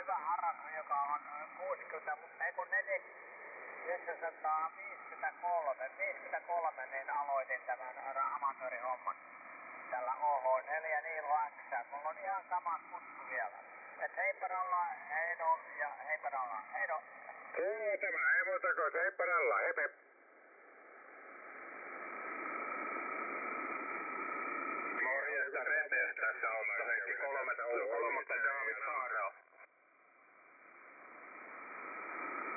hyvä harrastus, joka on 60, mutta ei kun 1953 niin aloitin tämän amatöörihomman tällä OH4 Niilo X. Mulla on ihan sama kutsu vielä. Et heiparalla, heido ja heiparalla, heido. Kuuluu tämä, ei muuta kuin heiparalla, hep hep. Morjesta Retes, tässä Otto Heikki kolmosta David Saarao.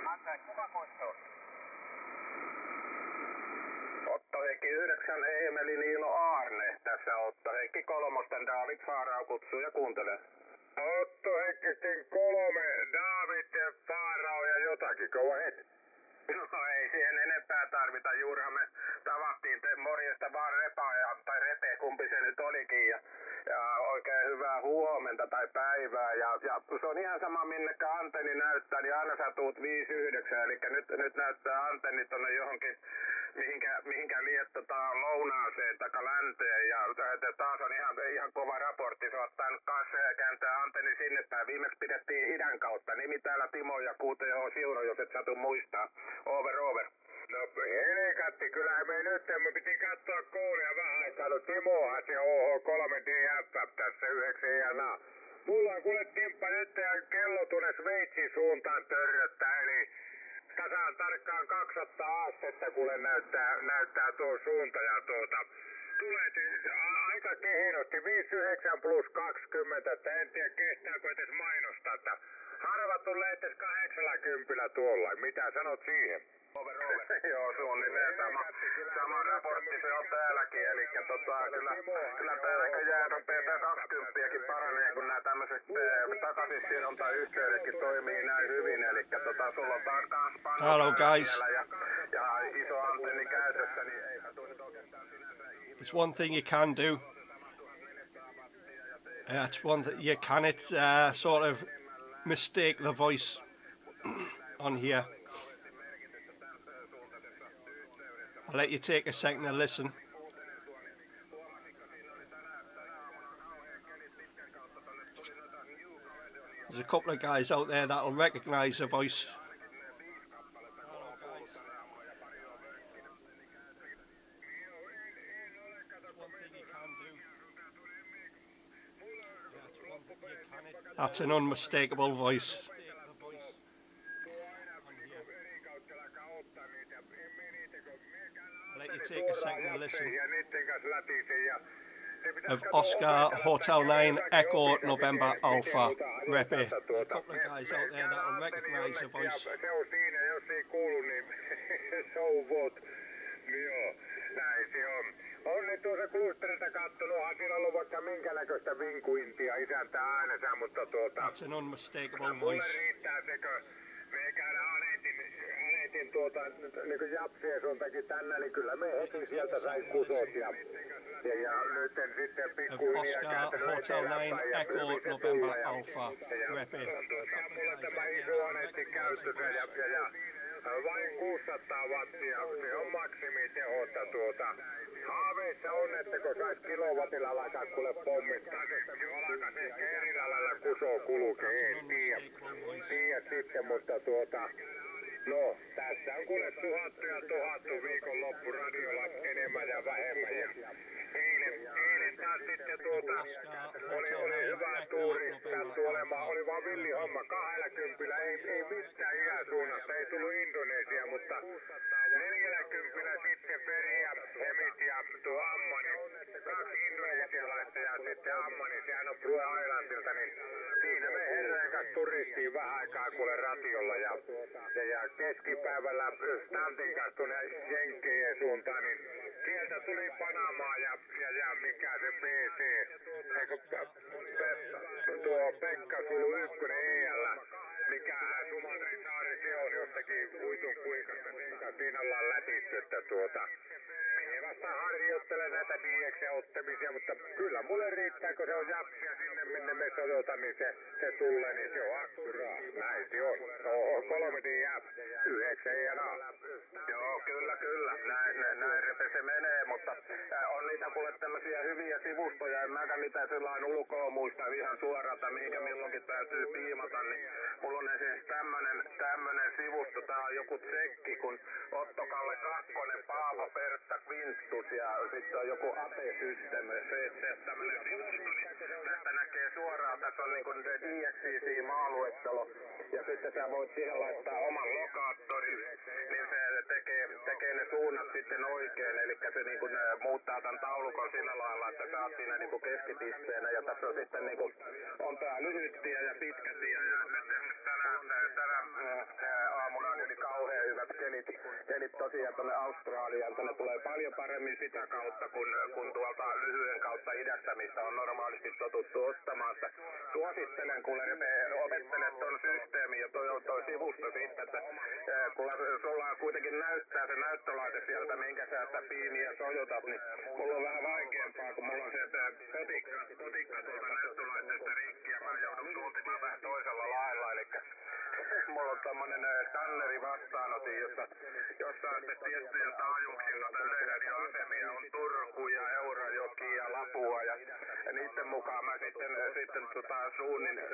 Anteeksi, kuka kutsuu? Otto Heikki 9 Eemeli Niilo Aarne, tässä Otto Heikki kolmosta David Saarao kutsuu ja kuuntelee. Otto Heikkisten 3, David ja Saarao ja jotakin, go ahead. No ei siihen enempää tarvita, juurihan me tavattiin morjesta vaan tai Repe, kumpi se nyt olikin, ja oikein hyvää huomenta tai päivää, ja se on ihan sama minnekä antenni näyttää, niin aina sä tuut 5-9, eli nyt näyttää antenni tonne johonkin, mihinkä liettotaan lounaaseen taka länteen, ja taas on ihan kova raportti, se ottaa nyt kanssa ja kääntää antenni sinne päin. Viimeksi pidettiin idän kautta, nimi täällä Timo ja QTH Siuro, jos et satu muistaa. Over. No helikatti, kyllähän me nyt, me piti katsoa koolia vähän aikaa, no Timohan se OH3DF tässä 9 INA. Mulla on kuule Timppa nyt ja kello tuonne Sveitsin suuntaan törröttää, eli tasan tarkkaan 200 astetta kuule näyttää tuo suunta ja tulee aika kehinosti 59 plus 20, että en tiedä kestääkö edes mainostaa, että harva tulee edes 80 tuolla, mitä sanot siihen? Over. Joo, suunnilleen sama raportti se on täälläkin, eli kyllä tää näköjään rupeaa 20 paranee, kun nämä tämmöiset takaisinsidonta-yhteydetkin toimii näin hyvin, eli sulla on taas Hello guys. ja iso antenni käytössä, niin eipä tuo nyt oikeastaan sinänsä It's one thing you can do. That's one that you cannot sort of mistake the voice on here. I'll let you take a second to listen. There's a couple of guys out there that'll recognise the voice. That's an unmistakable voice. I'll let you take a second to listen. Of Oscar Hotel 9 Echo November Alpha Repe. There's a couple of guys out there that'll recognise the voice. Se on siinä, jos ei kuulu, niin so what? Joo, näin se on. On nyt tuossa klusterilta kattonuthan, siinä on ollut vaikka minkä näköistä vinkuintia isäntä äänensä, mutta That's an unmistakable mulle voice. riittää sekö, me käydään anetin niin kuin Japsien suuntakin tänne, niin kyllä me heti sieltä sai kusot ja nyt sitten Of pikkuhiljaa Oscar Hotel 9 Echo November Alpha Repe. mulla tämä iso anetti käytössä ja vain 600 wattia, se on maksimitehota Haaveissa on, että kun sais kilowatilla alkaa kuule pommittaa, se alkaa ehkä eri lailla kusoo kulkee, en tiedä sitten, mutta no, tässä on kuule 1000 ja 1000 viikonloppu radiolla enemmän ja vähemmän ja eilen taas sitten oli hyvä tuuri, sattui olemaan, oli vaan villi homma, 20, ei mitään iäsuunnasta, ei tullut Indonesia, mutta 40 sitten Feri ja Hemit ja tuo Ammani, 2 indonesialaista ja sitten Ammani, sehän on Blue Islandilta, niin siinä me herrojen kanssa turistiin vähän aikaa kuule radiolla ja keskipäivällä Stantin kanssa tuonne Jenkkien suuntaan, niin sieltä tuli Panamaa ja mikä se PC, tuo Pekka Sulu 1 EL, mikähän Sumatrin saari se on jostakin uitun kuikasta, siinä ollaan lätitty, että ei vasta harjoittele näitä DX-ottamisia, mutta kyllä mulle riittää, kun se on Japsia sinne, minne me sojotaan, niin se tulee, niin se on akkuraa. Näin se on. 3DF, 9 Joo, kyllä. Näin se menee, mutta on niitä kuule tämmöisiä hyviä sivustoja, en mäkään mitään sellainen ulkoa muista ihan suoralta, mihinkä milloinkin täytyy piimata, niin mulla on esimerkiksi tämmönen sivusto, tää on joku tsekki, kun Otto Kalle Kakkonen, Paavo Pertta Quintus ja sitten on joku APE-systeemi, se tämmönen sivusto, niin tästä näkee suoraan, tässä on niinku DXCC-maaluettelo, ja sitten sä voit siihen laittaa oman lokaattorin, niin se tekee ne suunnat sitten oikein, eli se niinku muuttaa tämän taulukon sillä lailla, että sä oot siinä niinku keskipisteenä, ja tässä on sitten niinku, on tää lyhyt tie ja pitkä tie, ja nyt esimerkiksi tänä aamuna oli kauhean hyvät kelit tosiaan tuonne Australiaan, tänne tulee paljon paremmin sitä kautta, kun tuolta lyhyen kautta idästä, mistä on normaalisti totuttu ottamaan sitä. Suosittelen, kun opettelet tuon systeemin ja toi sivusto sitten, että kun sulla kuitenkin näyttää se näyttölaite sieltä, minkä sä sitä piimiä sojotat, niin mulla on vähän vaikeampaa, kun mulla on se potikka tuolta näyttölaitteesta rikki ja mä joudun suuntimaan vähän toisella lailla, eli mulla on tommonen skanneri vastaanotin, jossa on sitten tiettyjä taajuuksia, noita yleisradioasemia on Turku ja Eurajoki ja Lapua ja niiden mukaan mä sitten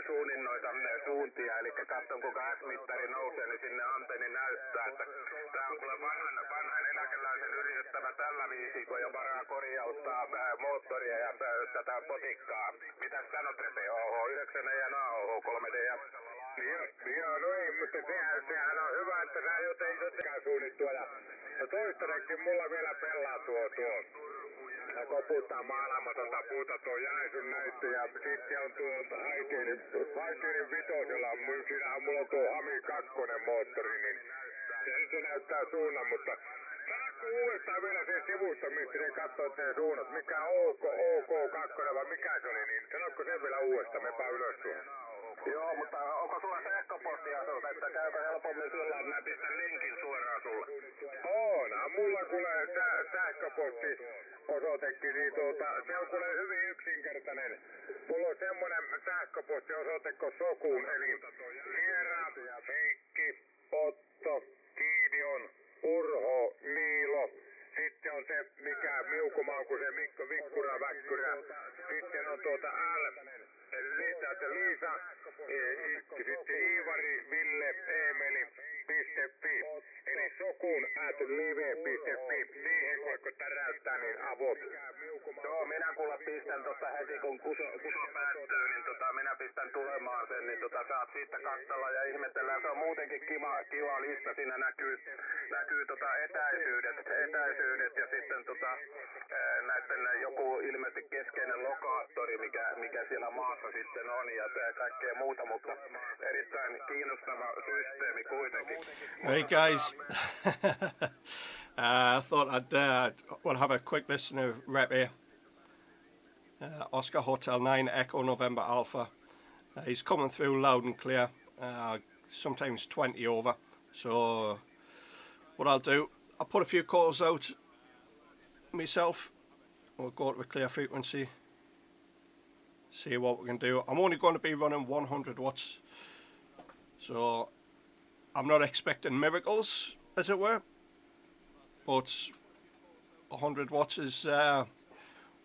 suunnin noita suuntia, eli katson kuinka S-mittari nousee, niin sinne antenni näyttää, että tää on kuule vanhan eläkeläisen yritettävä tällä viisiin, kun jo varaa korjauttaa moottoria ja tätä potikkaa. Mitäs sanot, Repe? OH9 ja OH3D ja Joo, no ei, mutta sehän on hyvä, että sä jotenkin suunnittua ja toistaiseksi mulla vielä pelaa tuo. Ja koputtaa maalaamatonta puuta tuo Jäisun näyttö ja sitten on tuo Haikeinen vitosella, siinähän mulla on tuo Hami 2 moottori, niin se näyttää suunnan, mutta saatko uudestaan vielä se sivusto, mistä ne katsoo teidän suunnat, mikä OK2 vai mikä se oli, niin sanotko sen vielä uudestaan, mepä ylös tuohon. Joo, mutta onko sulla sähköpostiasuus, että käykö helpommin sillä, että mä pistän linkin suoraan sulle? On, mulla kuule sähköpostiosoitekin, niin se on kuule hyvin yksinkertainen. Mulla on semmonen sähköpostiosoite kuin Sokun, eli Eera, Heikki, Otto, Gideon, Urho, Niilo. Sitten on se, mikä Miukumauku, se Mikko, Vikkura, Väkkyrä. Sitten on Liisa, sitten Iivari, Ville, Eemeli.fi, eli sokun@live.fi, siihen voitko täräyttää niin avot. Joo, minä kuule pistän heti kun kuso päättyy, niin minä pistän tulemaan sen, niin saat siitä katsella ja ihmetellään, se on muutenkin kiva lista, siinä näkyy etäisyydet ja sitten näiden joku ilmeisesti keskeinen lokaattori, mikä siellä maassa sitten on ja kaikkea muuta, mutta erittäin kiinnostava systeemi kuitenkin. Hey guys, I thought I'd we'll have a quick listen of Rep here. Oscar Hotel 9 Echo November Alpha. He's coming through loud and clear, sometimes 20 over. So what I'll do, I'll put a few calls out myself. We'll go to a clear frequency, see what we can do. I'm only going to be running 100 watts, so I'm not expecting miracles, as it were, but 100 watts is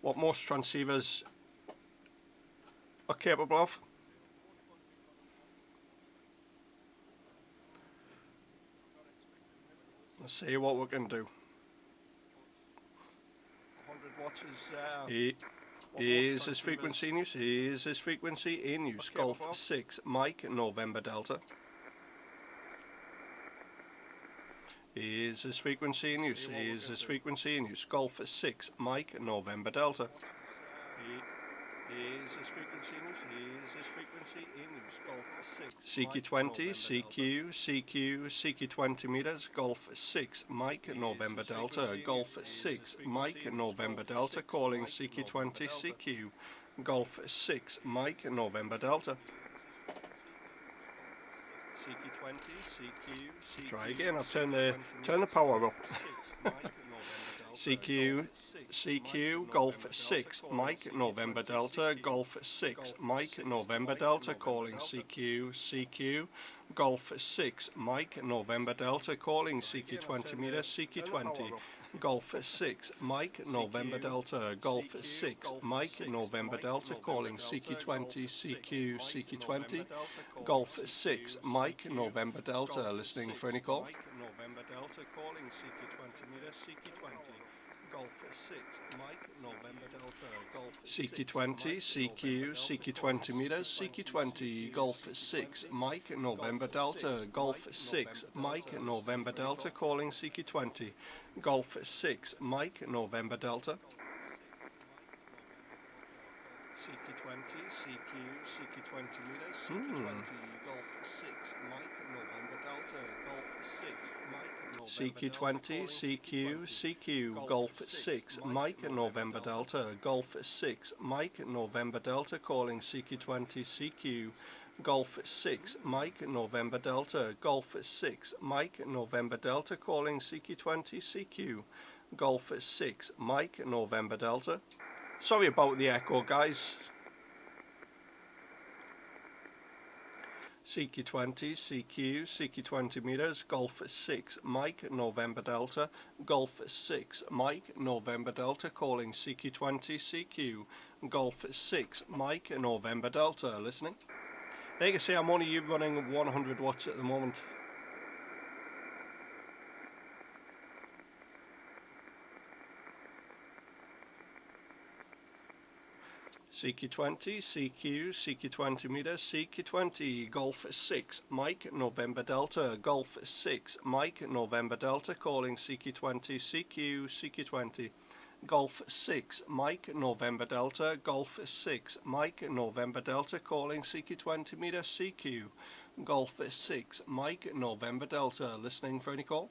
what most transceivers are capable of. Let's see what we can do. 100 watts is is his frequency in use. Is his frequency in use. Golf 6 Mike November Delta. Is his frequency in use. Is his frequency in use. Golf 6 Mike November Delta. Is his frequency in use. Is his frequency in use. Golf 6 CQ20 CQ 20 meters. Golf 6 Mike November Delta. Golf 6 Mike November Delta calling CQ20 CQ. Golf 6 Mike November Delta. CQ20 CQ. Try again. I'll turn the power up. CQ, CQ, Golf 6, Mike, November Delta, Golf 6, Mike, November Delta, calling CQ, CQ, Golf 6, Mike, November Delta, calling CQ 20 meters, CQ 20, Golf 6, Mike, November Delta, Golf 6, Mike, November Delta, calling CQ 20, CQ, CQ 20, Golf 6, Mike, November Delta, listening for any call. November Delta, calling CQ 20 meters, CQ 20. Golf 6, Mike, November Delta, Golf CQ20, CQ, CQ 20 meters, CQ 20, Golf 6, Mike, November Delta, Golf 6, Mike, November Delta, calling CQ 20, Golf 6, Mike, November Delta. CQ20, CQ, CQ 20 meters, CQ 20, Golf 6, Mike, November Delta, Golf 6, Mike, CQ20, CQ, CQ, Golf 6, Mike, November Delta, Golf 6, Mike, November Delta, calling CQ20, CQ, Golf 6, Mike, November Delta, Golf 6, Mike, November Delta, calling CQ20, CQ, Golf 6, Mike, November Delta. Sorry about the echo, guys. CQ20, CQ, CQ 20 meters, Golf 6, Mike, November Delta, Golf 6, Mike, November Delta, calling CQ20, CQ, Golf 6, Mike, November Delta, listening. There you can see I'm only running 100 watts at the moment. CQ20, CQ, CQ 20 meters, CQ 20, Golf 6, Mike, November Delta, Golf 6, Mike, November Delta, calling CQ20, CQ, CQ 20, Golf 6, Mike, November Delta, Golf 6, Mike, November Delta, calling CQ 20 meters, CQ, Golf 6, Mike, November Delta, listening for any call.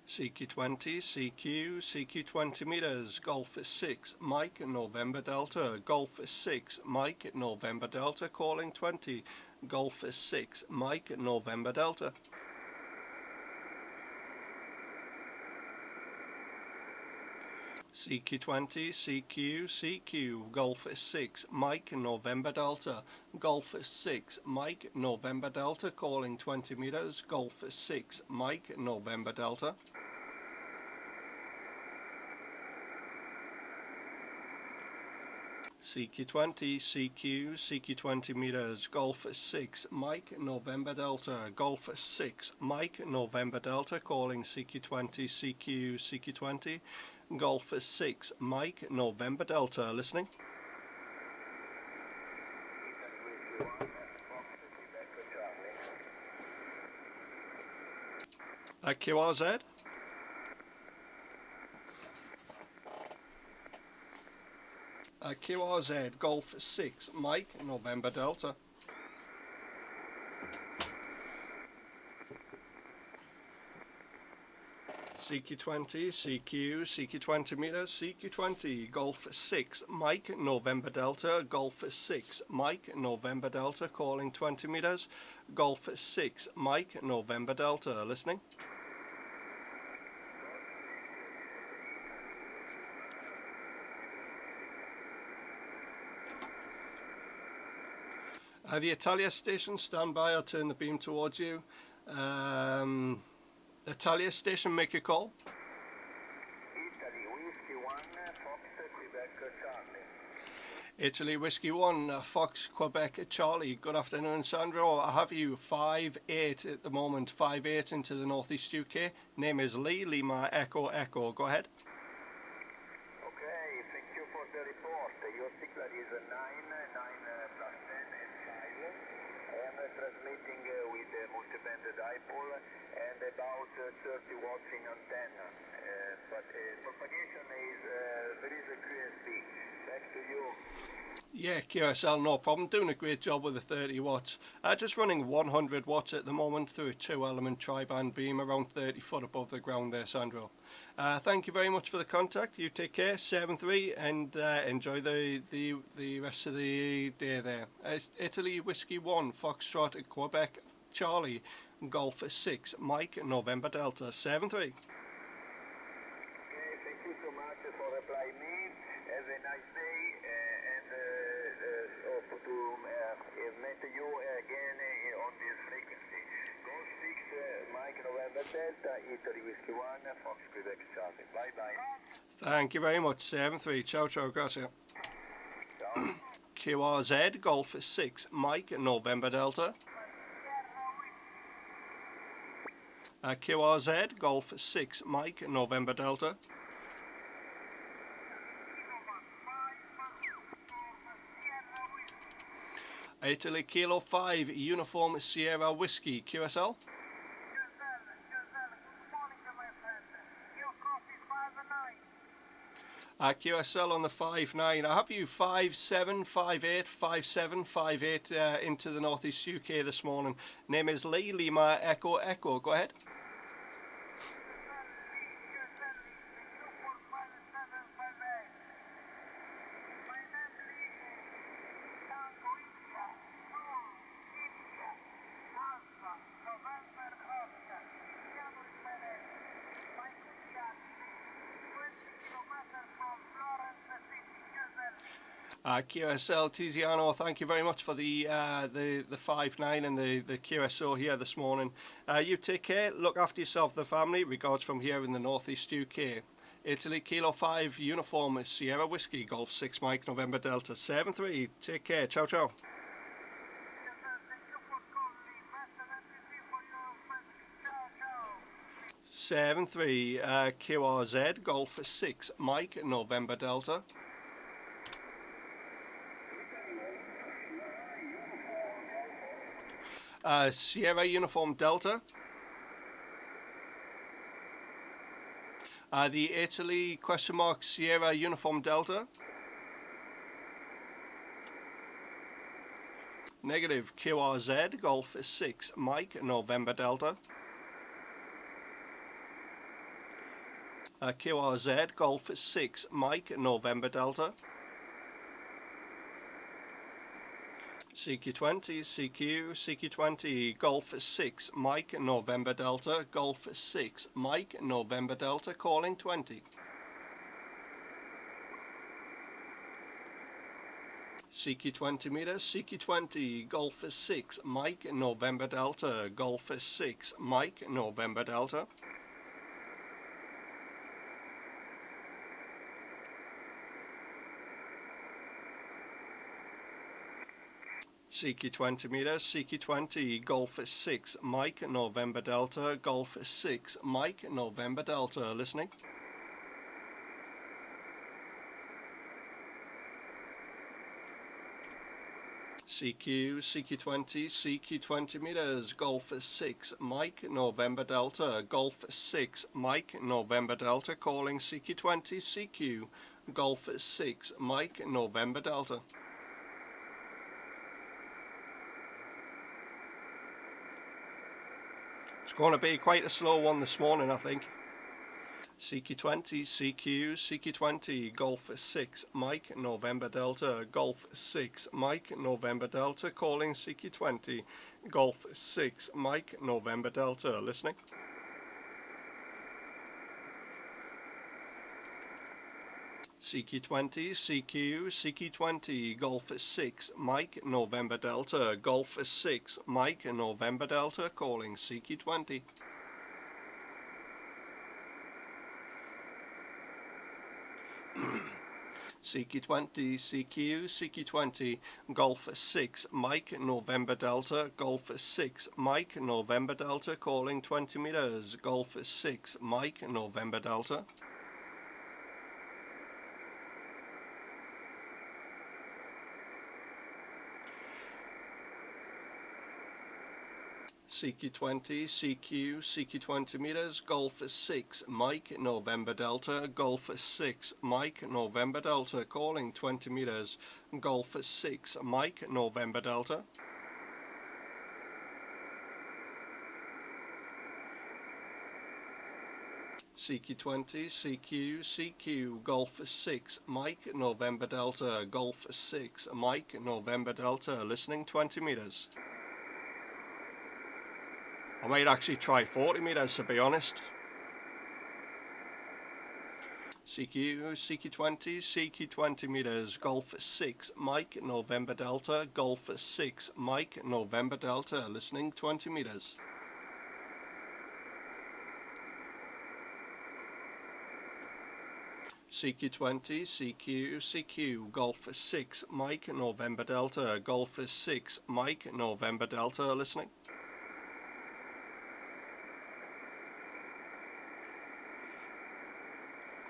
CQ20, CQ, CQ 20 meters, Golf 6, Mike, November Delta, Golf 6, Mike, November Delta, calling 20, Golf 6, Mike, November Delta. CQ20, CQ, CQ, Golf 6, Mike, November Delta, Golf 6, Mike, November Delta, calling 20 meters, Golf 6, Mike, November Delta. CQ20, CQ, CQ 20 meters, Golf 6, Mike, November Delta, Golf 6, Mike, November Delta, calling CQ20, CQ, CQ 20, Golf 6, Mike, November Delta, listening. QRZ. QRZ, Golf 6, Mike, November Delta. CQ20, CQ, CQ 20 meters, CQ 20, Golf 6, Mike, November Delta, Golf 6, Mike, November Delta, calling 20 meters, Golf 6, Mike, November Delta, listening. The Italia station, stand by, I'll turn the beam towards you. Italia station, make your call. Italy, Whiskey 1, Fox, Quebec, Charlie. Italy, Whiskey 1, Fox, Quebec, Charlie. Good afternoon, Sandro. I have you 5-8 at the moment, 5-8 into the northeast UK. Name is Lee, Lima, Echo, Echo. Go ahead. Okay, thank you for the report. Your signal is 9, 9 plus 10 and 5. I am transmitting with a multiband dipole and about 30 watts in antenna. But propagation is, there is a QSB. Back to you. Yeah, QSL, no problem. Doing a great job with the 30 watts. Just running 100 watts at the moment through a 2-element tri-band beam around 30 foot above the ground there, Sandro. Thank you very much for the contact. You take care, 7-3, and enjoy the rest of the day there. Italy, Whiskey 1, Foxtrot, Quebec, Charlie, Golf 6, Mike, November Delta, 7-3. Okay, thank you so much for replying me. Have a nice day, and hope to meet you again on this frequency. Golf 6, Mike, November Delta, Italy Whiskey 1, Fox Quebec Charlie. Bye bye. Thank you very much, 7-3. Ciao, ciao, gracias. Ciao. QRZ, Golf 6, Mike, November Delta. QRZ, Golf 6, Mike, November Delta. Italy Kilo 5, Uniform Sierra Whiskey, QSL. QSL on the 5-9. I have you 5-7, 5-8, 5-7, 5-8 into the Northeast UK this morning. Name is Lee, Lima, Echo, Echo. Go ahead. QSL Tiziano, thank you very much for the 5-9 and the QSO here this morning. You take care, look after yourself, the family. Regards from here in the Northeast UK. Italy Kilo 5, Uniform Sierra Whiskey, Golf 6, Mike, November Delta, 7-3. Take care, ciao ciao. Seven three QRZ, Golf 6, Mike, November Delta. Sierra Uniform Delta. The Italy _ Sierra Uniform Delta. Negative QRZ, Golf 6, Mike, November Delta. QRZ, Golf 6, Mike, November Delta. CQ20, CQ20, Golf 6, Mike, November Delta, Golf 6, Mike, November Delta, calling 20. CQ20 meters, CQ20, Golf 6, Mike, November Delta, Golf 6, Mike, November Delta. CQ20 meters, CQ20, Golf 6, Mike, November Delta, Golf 6, Mike, November Delta, listening. CQ20 meters, Golf 6, Mike, November Delta, Golf 6, Mike, November Delta, calling CQ20, CQ, Golf 6, Mike, November Delta. It's going to be quite a slow one this morning, I think. CQ20, CQ20, Golf 6, Mike, November Delta, Golf 6, Mike, November Delta, calling CQ20, Golf 6, Mike, November Delta, listening. CQ20, CQ20, Golf 6, Mike, November Delta, Golf 6, Mike, November Delta, calling CQ20. CQ20, CQ20, Golf 6, Mike, November Delta, Golf 6, Mike, November Delta, calling 20 meters, Golf 6, Mike, November Delta. CQ20, CQ20 meters, Golf 6, Mike, November Delta, Golf 6, Mike, November Delta, calling 20 meters, Golf 6, Mike, November Delta. CQ20, CQ, Golf 6, Mike, November Delta, Golf 6, Mike, November Delta, listening 20 meters. I might actually try 40 meters to be honest. CQ 20 meters, Golf 6, Mike, November Delta, Golf 6, Mike, November Delta, listening 20 meters. CQ 20, CQ, Golf 6, Mike, November Delta, Golf 6, Mike, November Delta, listening.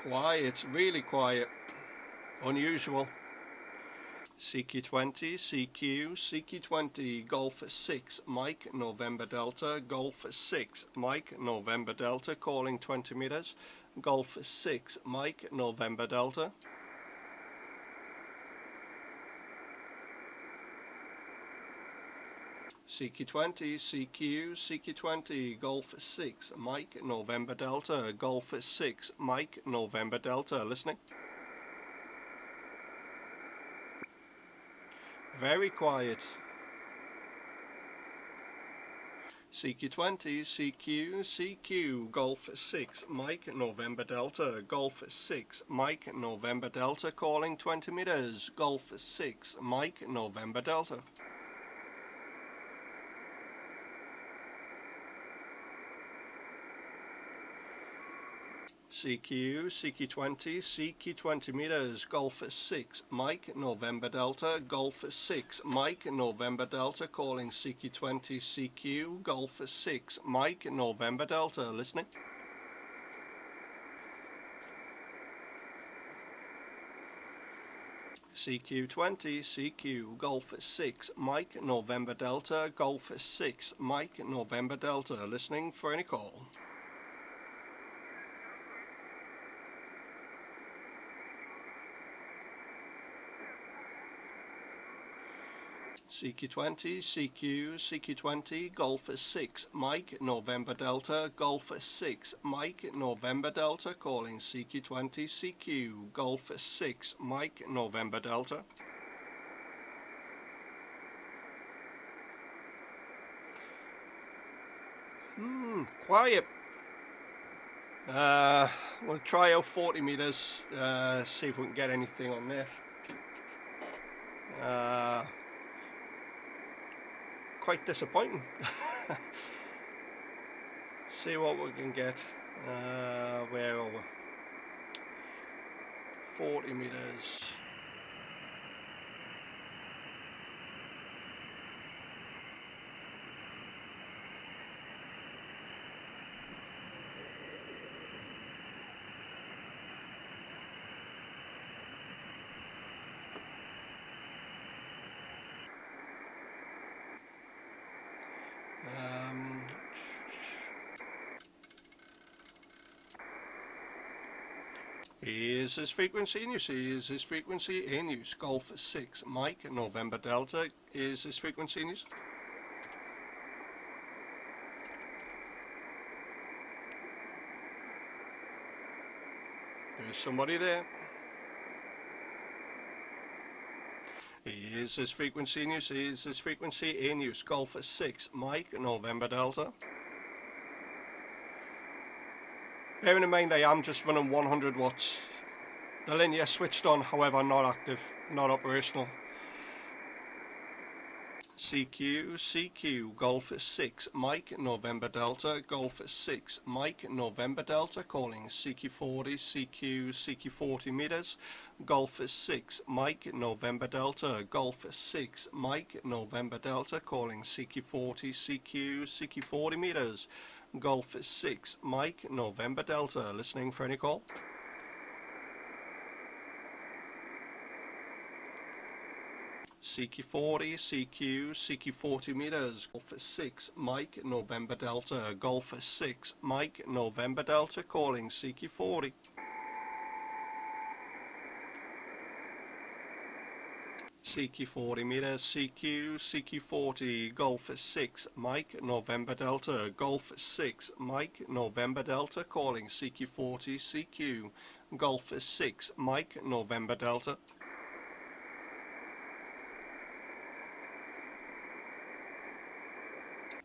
Quiet, really quiet, unusual. CQ 20, Golf 6, Mike, November Delta, Golf 6, Mike, November Delta, calling 20 meters, Golf 6, Mike, November Delta. CQ 20, Golf 6, Mike, November Delta, Golf 6, Mike, November Delta, listening. Very quiet. CQ 20, CQ, Golf 6, Mike, November Delta, Golf 6, Mike, November Delta, calling 20 meters, Golf 6, Mike, November Delta. CQ 20 meters, Golf 6, Mike, November Delta, Golf 6, Mike, November Delta, calling CQ 20, CQ, Golf 6, Mike, November Delta, listening. CQ 20, CQ, Golf 6, Mike, November Delta, Golf 6, Mike, November Delta, listening for any call. CQ 20, Golf 6, Mike, November Delta, Golf 6, Mike, November Delta, calling CQ 20, CQ, Golf 6, Mike, November Delta. Quiet. We'll try out 40 meters, see if we can get anything on there. Quite disappointing. See what we can get. Where are we? 40 meters. Is this frequency in use? Is this frequency in use? Golf 6, Mike, November Delta. Is this frequency in use? There's somebody there. Is this frequency in use? Is this frequency in use? Golf 6, Mike, November Delta. Bearing in mind I am just running 100 watts. The linear switched on, however not active, not operational. CQ, Golf 6, Mike, November Delta, Golf 6, Mike, November Delta, calling CQ 40 meters, Golf 6, Mike, November Delta, Golf 6, Mike, November Delta, calling CQ 40 meters, Golf 6, Mike, November Delta, listening for any call. CQ 40 meters, Golf 6, Mike, November Delta, Golf 6, Mike, November Delta, calling CQ 40. CQ 40 meters, CQ 40, Golf 6, Mike, November Delta, Golf 6, Mike, November Delta, calling CQ 40, CQ, Golf 6, Mike, November Delta.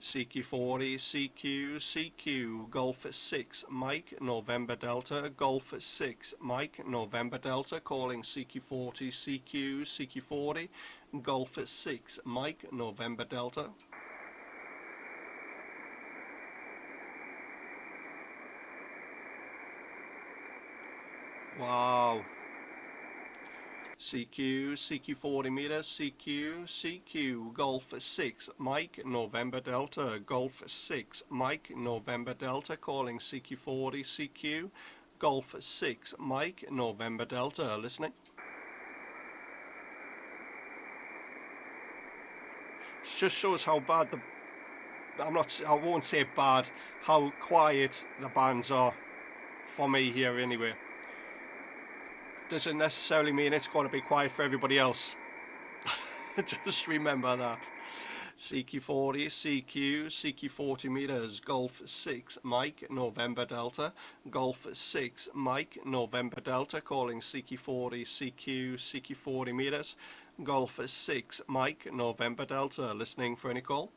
CQ40, CQ, CQ, Golf 6, Mike, November Delta, Golf 6, Mike, November Delta, calling CQ40, CQ, CQ40, Golf 6, Mike, November Delta. Wow. CQ, CQ 40 meters, CQ, CQ, Golf 6, Mike, November Delta, Golf 6, Mike, November Delta, calling CQ 40, CQ, Golf 6, Mike, November Delta, listening. It just shows how bad I won't say bad, how quiet the bands are, for me here anyway. Doesn't necessarily mean it's going to be quiet for everybody else. Just remember that. CQ40, CQ, CQ 40 meters, Golf 6, Mike, November Delta, Golf 6, Mike, November Delta, calling CQ40, CQ, CQ 40 meters, Golf 6, Mike, November Delta, listening for any call.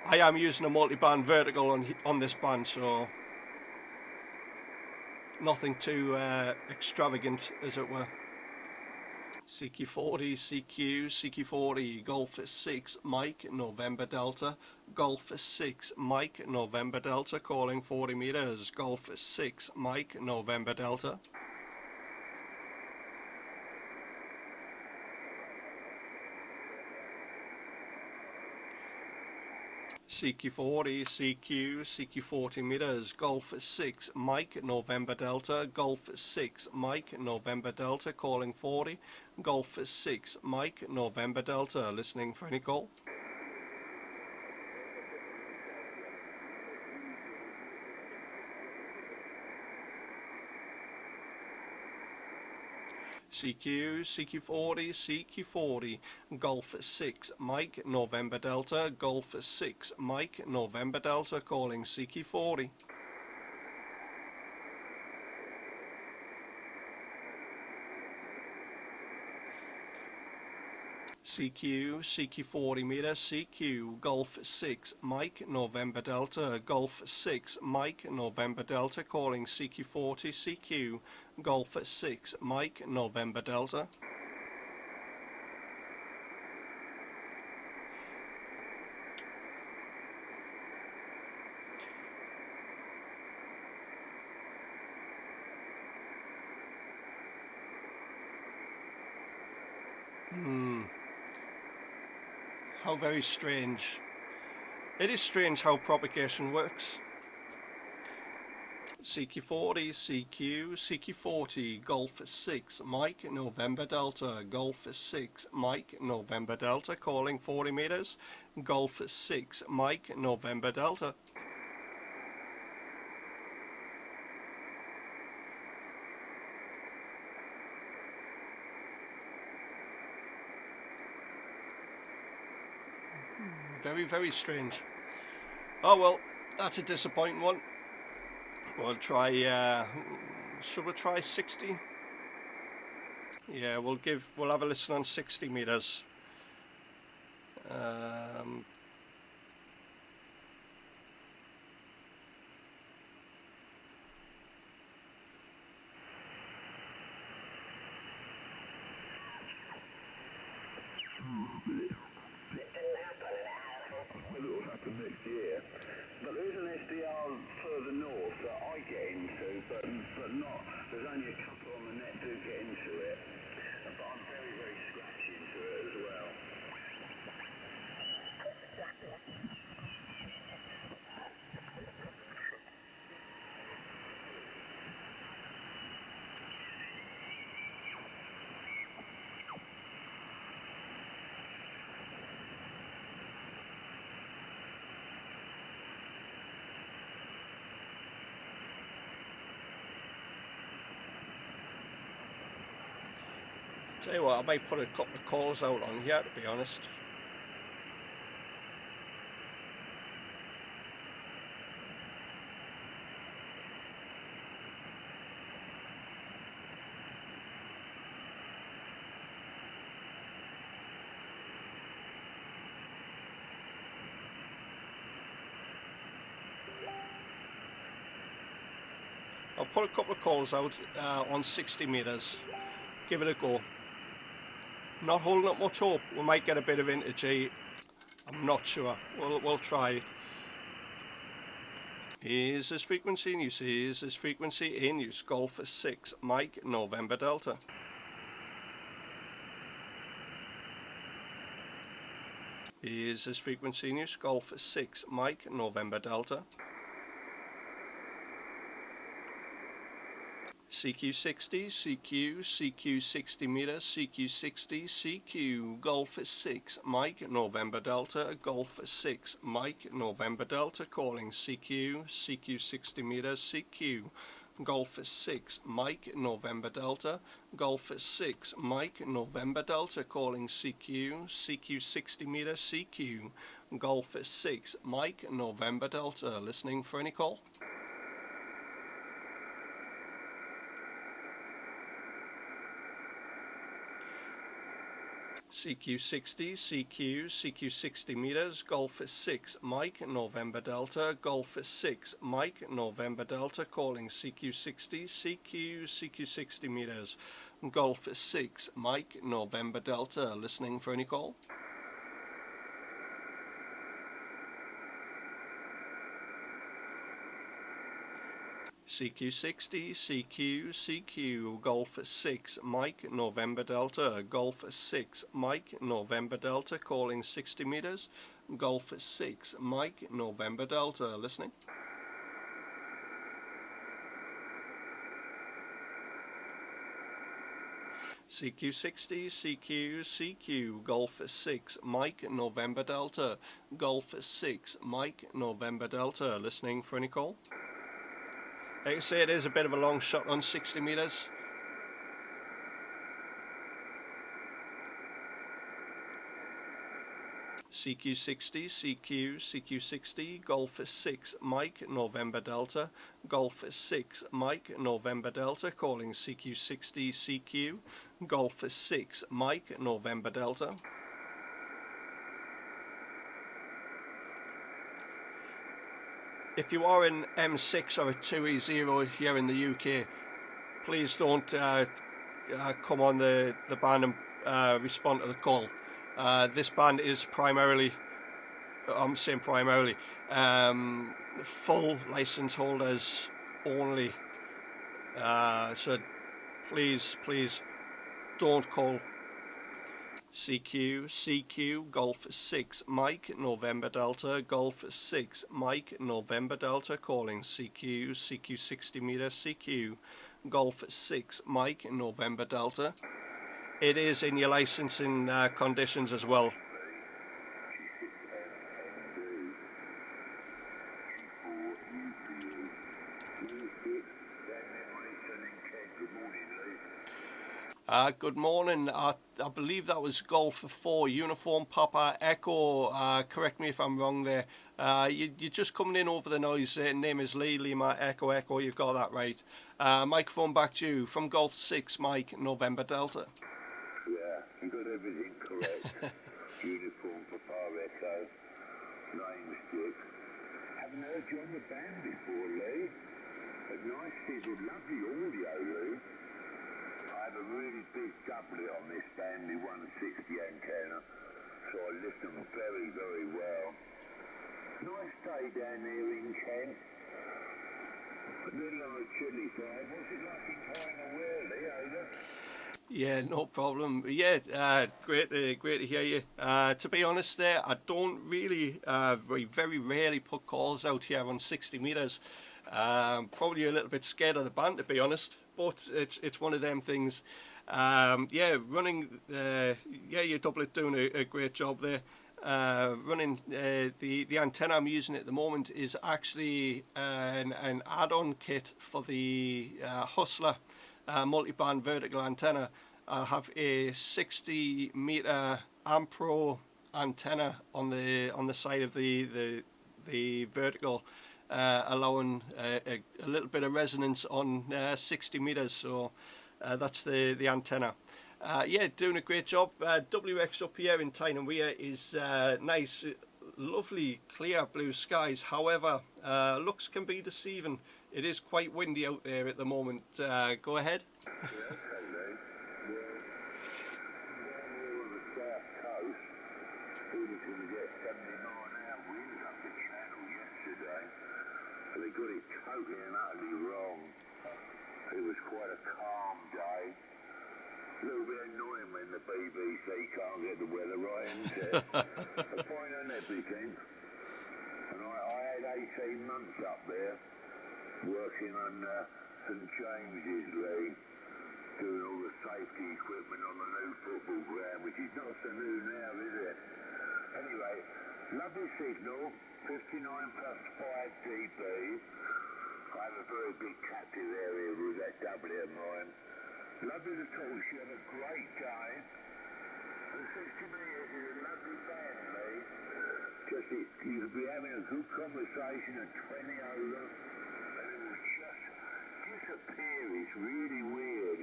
I am using a multi-band vertical on this band, so nothing too extravagant, as it were. CQ40, CQ, CQ40, Golf 6, Mike, November Delta, Golf 6, Mike, November Delta, calling 40 meters, Golf 6, Mike, November Delta. CQ40, CQ, CQ 40 meters, Golf 6, Mike, November Delta, Golf 6, Mike, November Delta, calling 40, Golf 6, Mike, November Delta, listening for any call. CQ, CQ40, CQ40, Golf 6, Mike, November Delta, Golf 6, Mike, November Delta, calling CQ40. CQ, CQ 40 meters, CQ, Golf 6, Mike, November Delta, Golf 6, Mike, November Delta, calling CQ 40, CQ, Golf 6, Mike, November Delta. How very strange. It is strange how propagation works. CQ40, CQ, CQ40, Golf 6, Mike, November Delta, Golf 6, Mike, November Delta, calling 40 meters, Golf 6, Mike, November Delta. Very, very strange. Oh well, that's a disappointing one. We'll try, should we try 60? Yeah, we'll have a listen on 60 meters. Next year, but there is an SDR further north that I get into, but not. There's only a couple on the net do get into it, but I'm very, very scratchy into it as well. Tell you what, I might put a couple of calls out on here, to be honest. I'll put a couple of calls out on 60 metres. Give it a go. Not holding up much hope. We might get a bit of into G. I'm not sure. We'll try. Here's his frequency in use. Here's his frequency in use. Golf 6 Mike November Delta. Here's his frequency in use. Golf 6 Mike November Delta. CQ60, CQ 60 meters, CQ60, CQ, Golf 6, Mike, November Delta, Golf 6, Mike, November Delta, calling CQ 60 meters, CQ, Golf 6, Mike, November Delta, Golf 6, Mike, November Delta, calling CQ 60 meters, CQ, Golf 6, Mike, November Delta, listening for any call. CQ60, CQ 60 meters, Golf 6, Mike, November Delta, Golf 6, Mike, November Delta, calling CQ60, CQ 60 meters, Golf 6, Mike, November Delta, listening for any call. CQ60, CQ, Golf 6, Mike, November Delta, Golf 6, Mike, November Delta, calling 60 meters, Golf 6, Mike, November Delta, listening. CQ60, CQ, Golf 6, Mike, November Delta, Golf 6, Mike, November Delta, listening for any call. Like I say, it is a bit of a long shot on 60 meters. CQ60, CQ 60, Golf 6, Mike, November Delta, Golf 6, Mike, November Delta, calling CQ60, CQ, Golf 6, Mike, November Delta. If you are an M6 or a 2E0 here in the UK, please don't come on the band and respond to the call. This band is primarily, I'm saying primarily, full license holders only. So please don't call. CQ, Golf 6, Mike, November Delta, Golf 6, Mike, November Delta, calling CQ 60 meters, CQ, Golf 6, Mike, November Delta. It is in your licensing conditions as well. Good morning. I believe that was Golf 4, Uniform Papa Echo. Correct me if I'm wrong there. You're just coming in over the noise. Name is Lee, Lima Echo Echo. You've got that right. Microphone back to you from Golf 6, Mike, November Delta. Yeah, you got everything correct. Uniform Papa Echo. Name's Dick. Haven't heard you on the band before, Lee. A nice piece of lovely audio, Lee. I have a really big doublet on this Stanley 160 antenna, so I listen very, very well. Nice day down there in Kent. A little on a chilly side. What's it like in China, Lee, over? Yeah, no problem. Yeah, great to hear you. To be honest there, I don't really, very rarely put calls out here on 60 meters. Probably a little bit scared of the band, to be honest, but it's one of them things. Yeah, running, your doublet doing a great job there. Running the antenna I'm using at the moment is actually an add-on kit for the Hustler multi-band vertical antenna. I have a 60 meter Ampro antenna on the side of the vertical, allowing a little bit of resonance on 60 meters. So that's the antenna. Yeah, doing a great job. WX up here in Tyne Weir is nice, lovely, clear blue skies. However, looks can be deceiving it is quite windy out there at the moment. Go ahead. Yeah, okay, Lee. Well, down here on the south coast, we were going to get 70-mile-an-hour winds up the channel yesterday. But they got it totally and utterly wrong. It was quite a calm day. A little bit annoying when the BBC can't get the weather right, isn't it? A point on everything. And I had 18 months up there working on St James's League, doing all the safety equipment on the new football ground, which is not so new now, is it? Anyway, lovely signal, 59 plus 5 dB. I have a very big captive area with that W of mine. Lovely to talk to you, had a great day. The 60 metres is a lovely band, Lee. Just you could be having a good conversation at 20 over, and it will just disappear. It's really weird.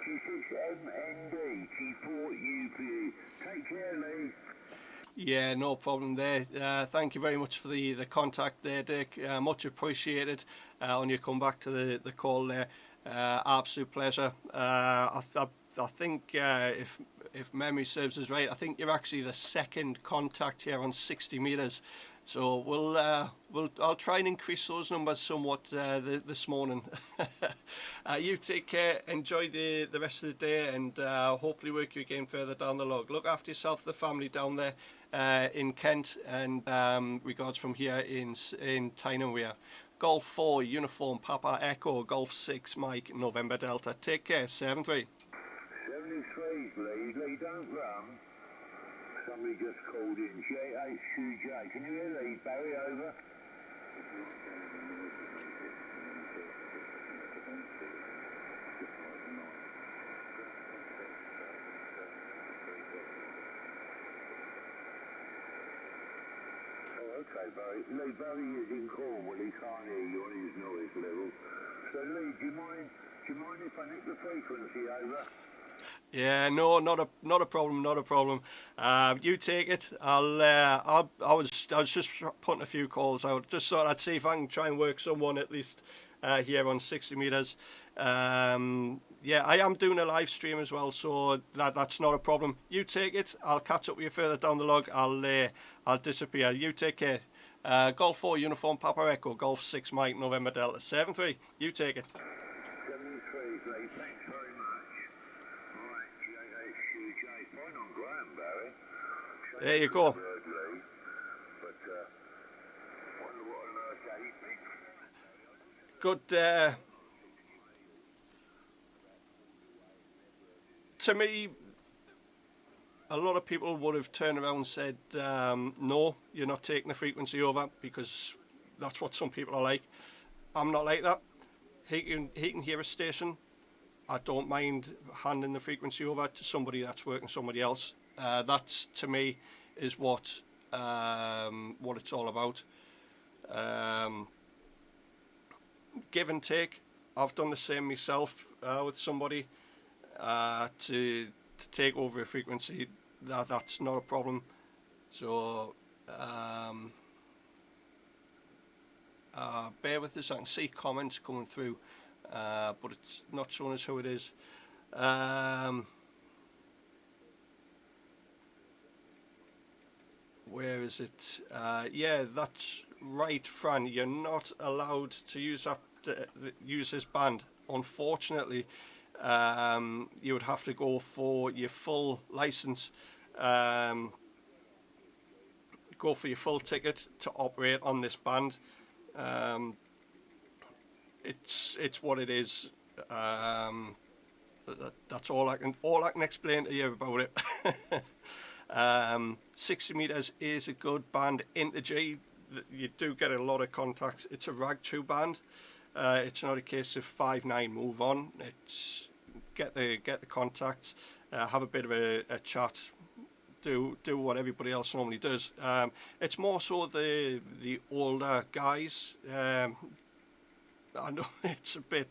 G6MND, G4UPE. Take care, Lee. Yeah, no problem there. Thank you very much for the contact there, Dick. Much appreciated on your come back to the call there. Absolute pleasure. I think if memory serves us right, I think you're actually the second contact here on 60 metres. So I'll try and increase those numbers somewhat this morning. You take care, enjoy the rest of the day, and hopefully work you again further down the log. Look after yourself, the family down there in Kent, and regards from here in Tyne Wear. Golf 4 Uniform Papa Echo, Golf 6 Mike November Delta. Take care, 7-3. 73, Lee, don't run. Somebody just called in. JH2J. Can you hear Lee? Barry, over. Oh, okay, Barry. Lee, Barry is in Cornwall. He can't hear you on his noise level. So, Lee, do you mind if I nick the frequency over? Yeah, no, not a problem, not a problem. You take it. I was just putting a few calls out. Just thought I'd see if I can try and work someone at least here on 60 metres. Yeah, I am doing a live stream as well, so that's not a problem. You take it. I'll catch up with you further down the log. I'll disappear. You take care. Golf 4 Uniform Papa Echo, Golf 6 Mike November Delta 7-3. You take it. 73, Lee. Thanks very much. All right, JH2J. Fine on Graham, Barry. There you go. But wonder what on earth that he thinks. Good. To me, a lot of people would have turned around and said, no, you're not taking the frequency over, because that's what some people are like. I'm not like that. He can hear a station. I don't mind handing the frequency over to somebody that's working somebody else. That's, to me, is what it's all about. Give and take. I've done the same myself with somebody to take over a frequency. That's not a problem. So bear with us. I can see comments coming through, but it's not showing us who it is. Where is it? Yeah, that's right, Fran. You're not allowed to use use this band. Unfortunately, you would have to go for your full license. Go for your full ticket to operate on this band. It's what it is. That's all I can explain to you about it. 60 meters is a good band into G. You do get a lot of contacts. It's a rag 2 band. It's not a case of 5-9 move on. It's get the contacts, have a bit of a chat, do what everybody else normally does. It's more so the older guys. I know it's a bit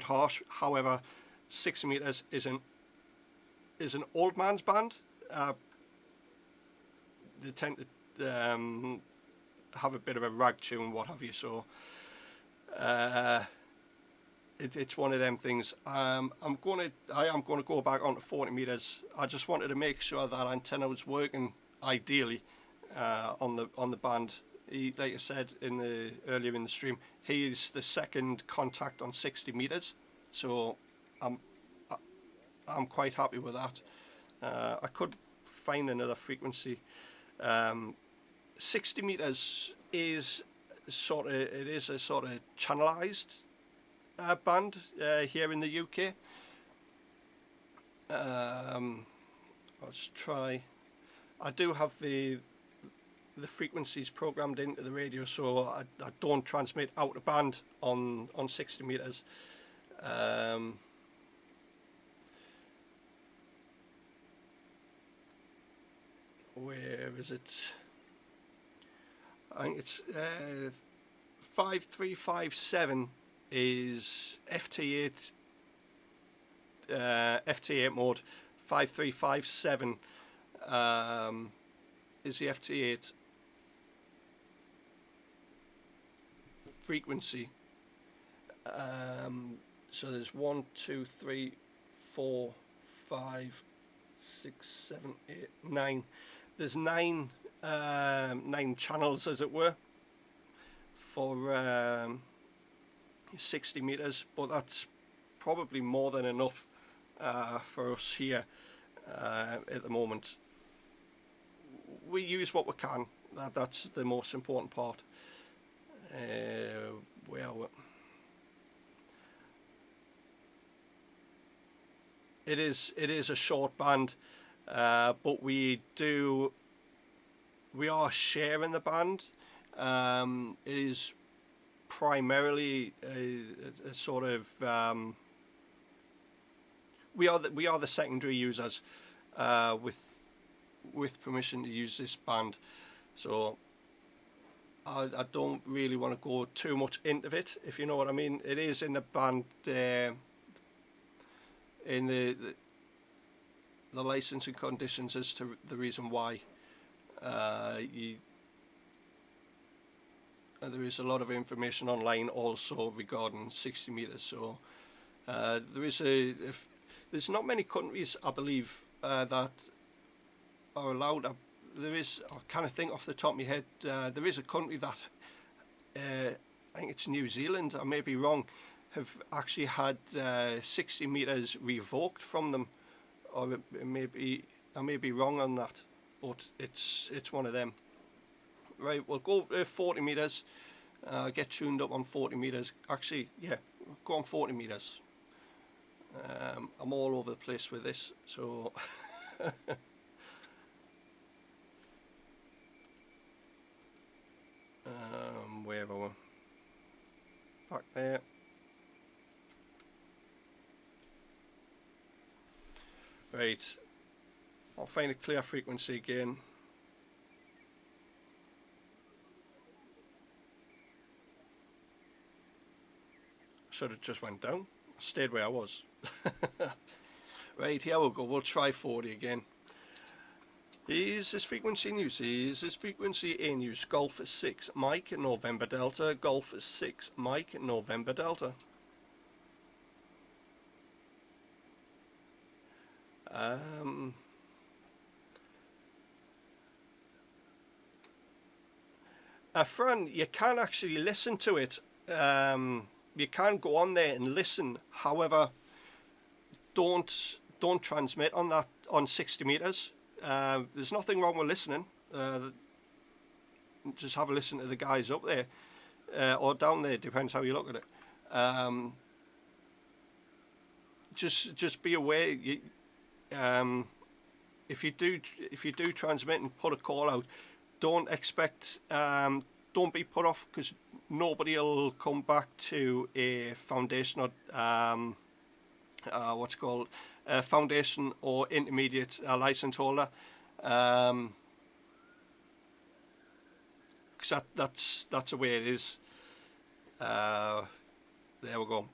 harsh. However, 60 meters is an old man's band. They tend to have a bit of a rag tune, what have you. So it's one of them things. I am going to go back onto 40 meters. I just wanted to make sure that antenna was working ideally on the band. Like I said earlier in the stream, he is the second contact on 60 meters, so I'm quite happy with that. I could find another frequency. 60 meters is a sort of channelized band here in the UK. Let's try. I do have the frequencies programmed into the radio, so I don't transmit out of band on 60 meters. Where is it? I think it's 5357 is FT8 FT8 mode. 5357 is the FT8 frequency. So there's 1, 2, 3, 4, 5, 6, 7, 8, 9. There's nine channels, as it were, for 60 meters, but that's probably more than enough for us here at the moment. We use what we can. That's the most important part. Where are we? It is a short band, but we are sharing the band. It is primarily a sort of we are the secondary users with permission to use this band. So I don't really want to go too much into it, if you know what I mean. It is in the band. In the licensing conditions as to the reason why there is a lot of information online also regarding 60 meters. So there's not many countries, I believe, that are allowed. There is, I kind of think off the top of my head, there is a country that I think it's New Zealand, I may be wrong, have actually had 60 meters revoked from them, or I may be wrong on that, but it's one of them. Right, we'll go 40 meters. Get tuned up on 40 meters. Actually, yeah, go on 40 meters. I'm all over the place with this, so where are we? Back there. Right, I'll find a clear frequency again. Should have just went down. Stayed where I was. Right, here we go. We'll try 40 again. Is this frequency in use? Is this frequency in use? Golf 6 Mike November Delta. Golf 6 Mike November Delta. Fran, you can actually listen to it. You can go on there and listen. However, don't transmit on that on 60 meters. There's nothing wrong with listening. Just have a listen to the guys up there or down there. Depends how you look at it. Just be aware. If you do transmit and put a call out, don't expect. Don't be put off, because nobody will come back to a foundation or what's called a foundation or intermediate license holder, because that's the way it is. There we go.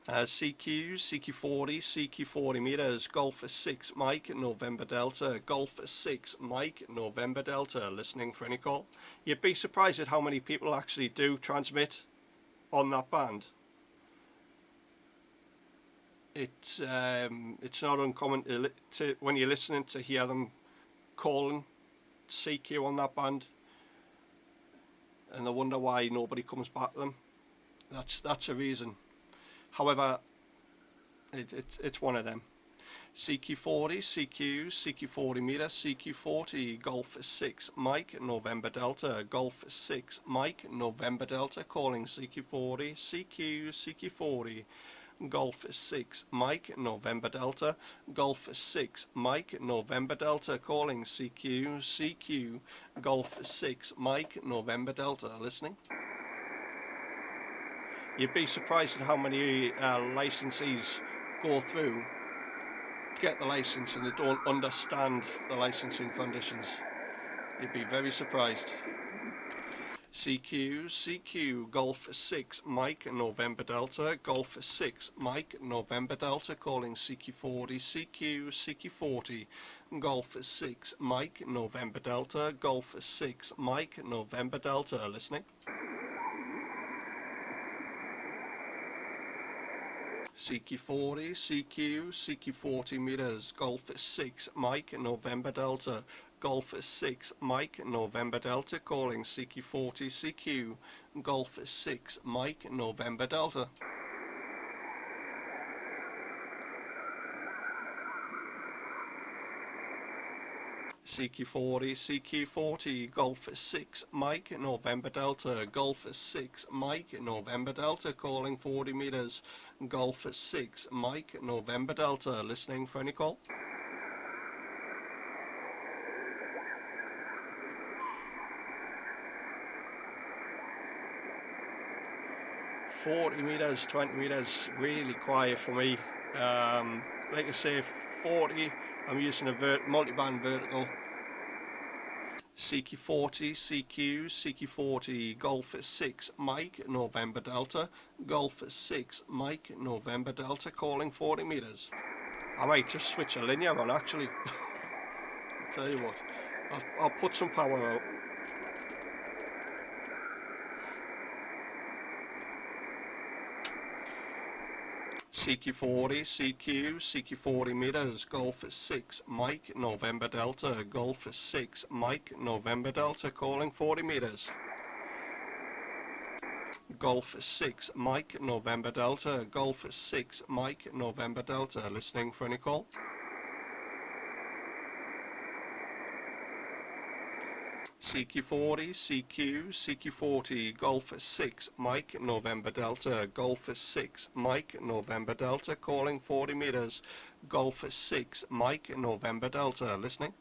CQ, CQ40, CQ40 meters, Golf 6 Mike, November Delta, Golf 6 Mike, November Delta, listening for any call. You'd be surprised at how many people actually do transmit on that band. It's not uncommon to when you're listening to hear them calling CQ on that band, and they wonder why nobody comes back to them. That's a reason. However, it's one of them. CQ40, CQ, CQ40 meter, CQ40, Golf 6 Mike, November Delta, Golf 6 Mike, November Delta, calling CQ40, CQ, CQ40, Golf 6 Mike, November Delta, Golf 6 Mike, November Delta, calling CQ, CQ, Golf 6 Mike, November Delta, listening. You'd be surprised at how many licensees go through, get the license, and they don't understand the licensing conditions. You'd be very surprised. CQ, CQ, Golf 6 Mike, November Delta, Golf 6 Mike, November Delta, calling CQ40, CQ, CQ40, Golf 6 Mike, November Delta, Golf 6 Mike, November Delta, listening. CQ40, CQ, CQ40 meters, Golf 6 Mike, November Delta, Golf 6 Mike, November Delta, calling CQ40, CQ, Golf 6 Mike, November Delta. CQ40, CQ40, Golf 6 Mike, November Delta, Golf 6 Mike, November Delta, calling 40 meters, Golf 6 Mike, November Delta, listening for any call. $40, 20 meters, really quiet for me. Like I say, 40, I'm using a multi-band vertical. CQ40, CQ, CQ40, Golf 6 Mike, November Delta, Golf 6 Mike, November Delta, calling 40 meters. I might just switch a linear on actually. I'll tell you what, I'll put some power out. CQ40, CQ, CQ40 meters, Golf 6 Mike, November Delta, Golf 6 Mike, November Delta, calling 40 meters. Golf 6 Mike, November Delta, Golf 6 Mike, November Delta, listening for any call. CQ40, CQ, CQ40, Golf 6 Mike, November Delta, Golf 6 Mike, November Delta, calling 40 meters, Golf 6 Mike, November Delta, listening.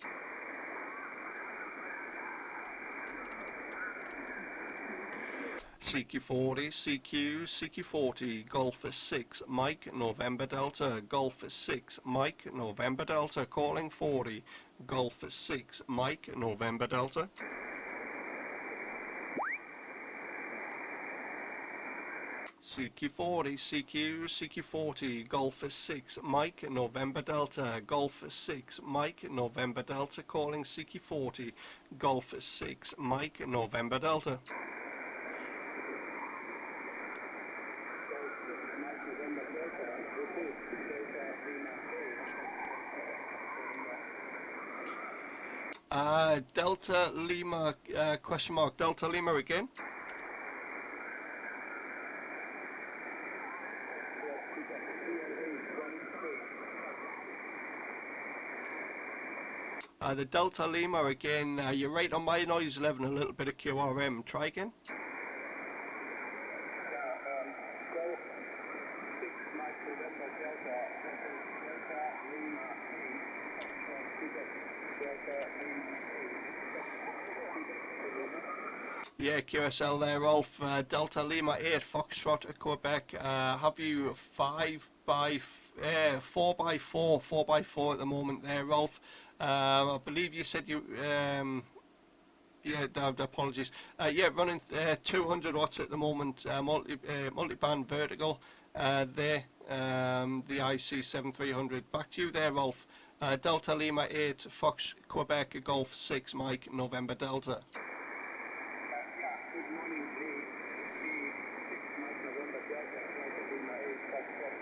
CQ40, CQ, CQ40, Golf 6 Mike, November Delta, Golf 6 Mike, November Delta, calling 40, Golf 6 Mike, November Delta. CQ40, CQ, CQ40, Golf 6 Mike, November Delta, Golf 6 Mike, November Delta, calling CQ40, Golf 6 Mike, November Delta. Delta Lima, question mark, Delta Lima again. The Delta Lima again, you're right on my noise level, a little bit of QRM, try again. Yeah, QSL there, Rolf. Delta Lima 8, Foxtrot at Quebec. Have you 4x4 at the moment there, Rolf? I believe you said you, yeah, apologies. Yeah, running 200 watts at the moment, multi-band vertical there. the IC7300. Back to you there, Rolf. Delta Lima 8, Fox Quebec Golf 6, Mike, November Delta. Good morning, the 6 Mike November Delta, Delta Lima 8, Fox Quebec.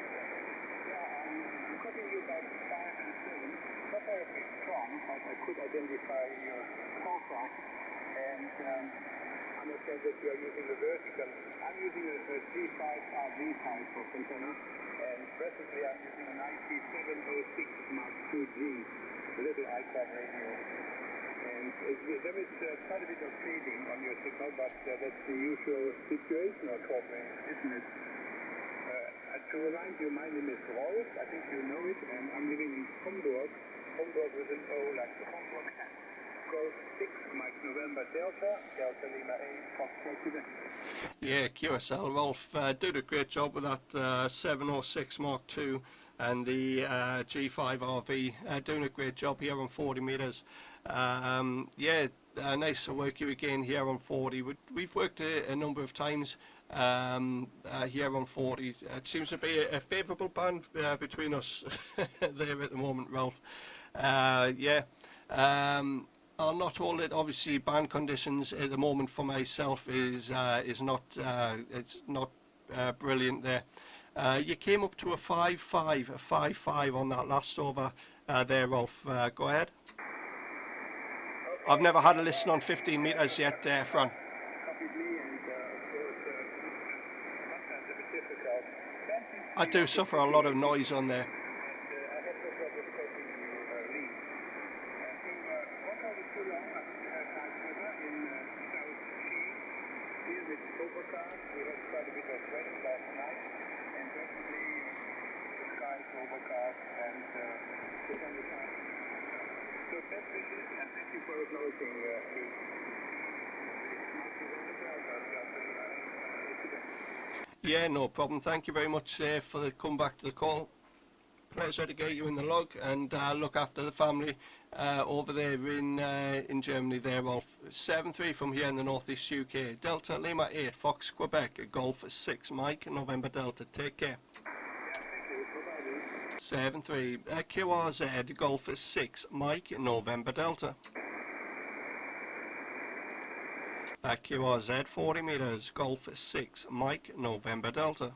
I'm copying you back 5 and 7. Not terribly strong, but I could identify your call sign. And understand that you are using the vertical. I'm using a G5RV type of antenna, and presently I'm using an IC706 Mark II-G, little ICOM radio. And there is quite a bit of fading on your signal, but that's the usual situation of shortwave, isn't it? To remind you, my name is Rolf, I think you know it, and I'm living in Homburg. Homburg with an O like the Homburg hat. Golf 6, Mike November Delta, Delta Lima 8, Fox Quebec. Yeah, QSL, Rolf, did a great job with that 706 Mark II and the G5RV, doing a great job here on 40 metres. Yeah, nice to work you again here on 40. We've worked a number of times here on 40. It seems to be a favourable band between us there at the moment, Rolf. Yeah. I'll not hold it. Obviously, band conditions at the moment for myself is not it's not brilliant there. You came up to a 5.5 on that last over there, Rolf. Go ahead. I've never had a listen on 15 metres yet, Fran. I do suffer a lot of noise on there. So best wishes and thank you for acknowledging Yeah, no problem. Thank you very much for the come back to the call. Pleasure to get you in the log and look after the family over there in Germany there, Rolf. 7-3 from here in the northeast UK. Delta Lima 8, Fox Quebec, Golf 6, Mike, November Delta. Take care. 7-3, QRZ, Golf 6, Mike, November Delta. QRZ, 40 metres, Golf 6, Mike, November Delta.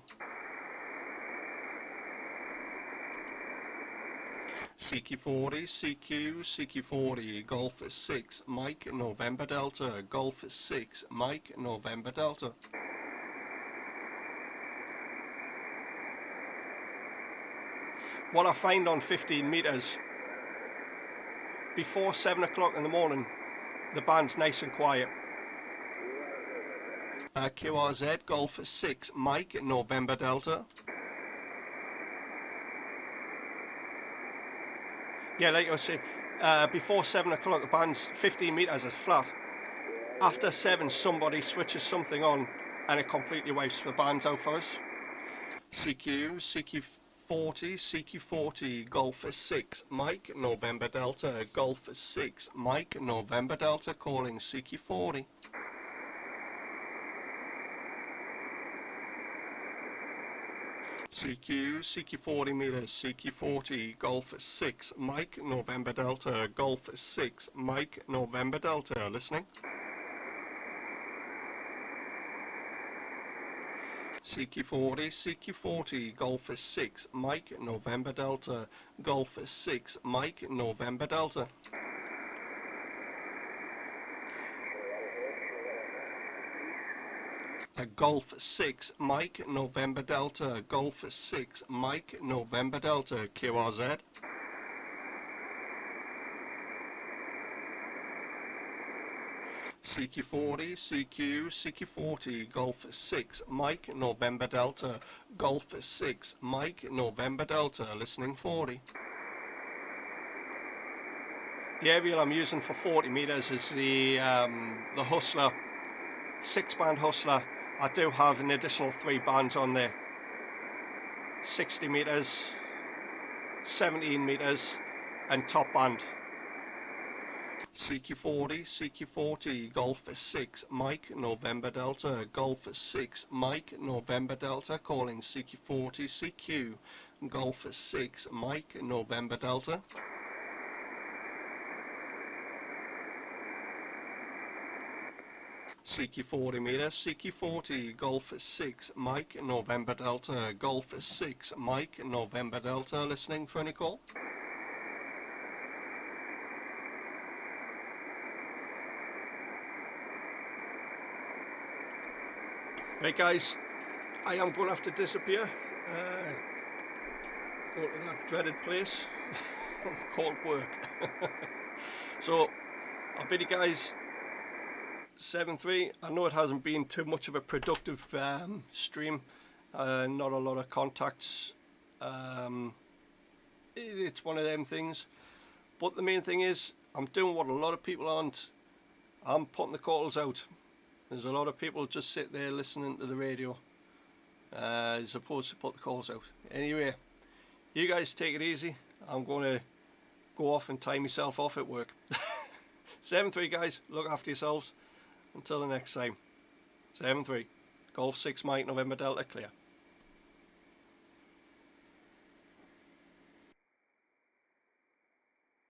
CQ40, CQ40, Golf 6, Mike, November Delta. Golf 6, Mike, November Delta. What I find on 15 metres, before 7 o'clock in the morning, the band's nice and quiet. QRZ, Golf 6, Mike, November Delta. Yeah, like I said, before 7 o'clock, the band's 15 metres is flat. After 7, somebody switches something on and it completely wipes the bands out for us. CQ40, Golf 6, Mike, November Delta. Golf 6, Mike, November Delta, calling CQ40. CQ40 metres, CQ40, Golf 6, Mike, November Delta. Golf 6, Mike, November Delta. Listening. CQ40, Golf 6, Mike, November Delta. Golf 6, Mike, November Delta. Golf 6, Mike, November Delta. Golf 6, Mike, November Delta. QRZ. CQ40, Golf 6, Mike, November Delta. Golf 6, Mike, November Delta. Listening 40. The aerial I'm using for 40 metres is the Hustler, 6-band Hustler. I do have an additional 3 bands on there. 60 metres, 17 metres and top band. CQ40, CQ40, Golf 6, Mike, November Delta, Golf 6, Mike, November Delta, calling CQ40, CQ, Golf 6, Mike, November Delta. CQ40 meter, CQ40, Golf 6, Mike, November Delta, Golf 6, Mike, November Delta, listening for any call. Right guys, I am going to have to disappear, go to that dreaded place called work. So I'll bid you guys 7-3. I know it hasn't been too much of a productive stream, not a lot of contacts, it's one of them things, but the main thing is I'm doing what a lot of people aren't. I'm putting the calls out. There's a lot of people just sit there listening to the radio as opposed to put the calls out. Anyway, you guys take it easy. I'm going to go off and tie myself off at work. 7-3 guys, look after yourselves. Until the next time. 7-3. Golf 6 Mike, November Delta, clear.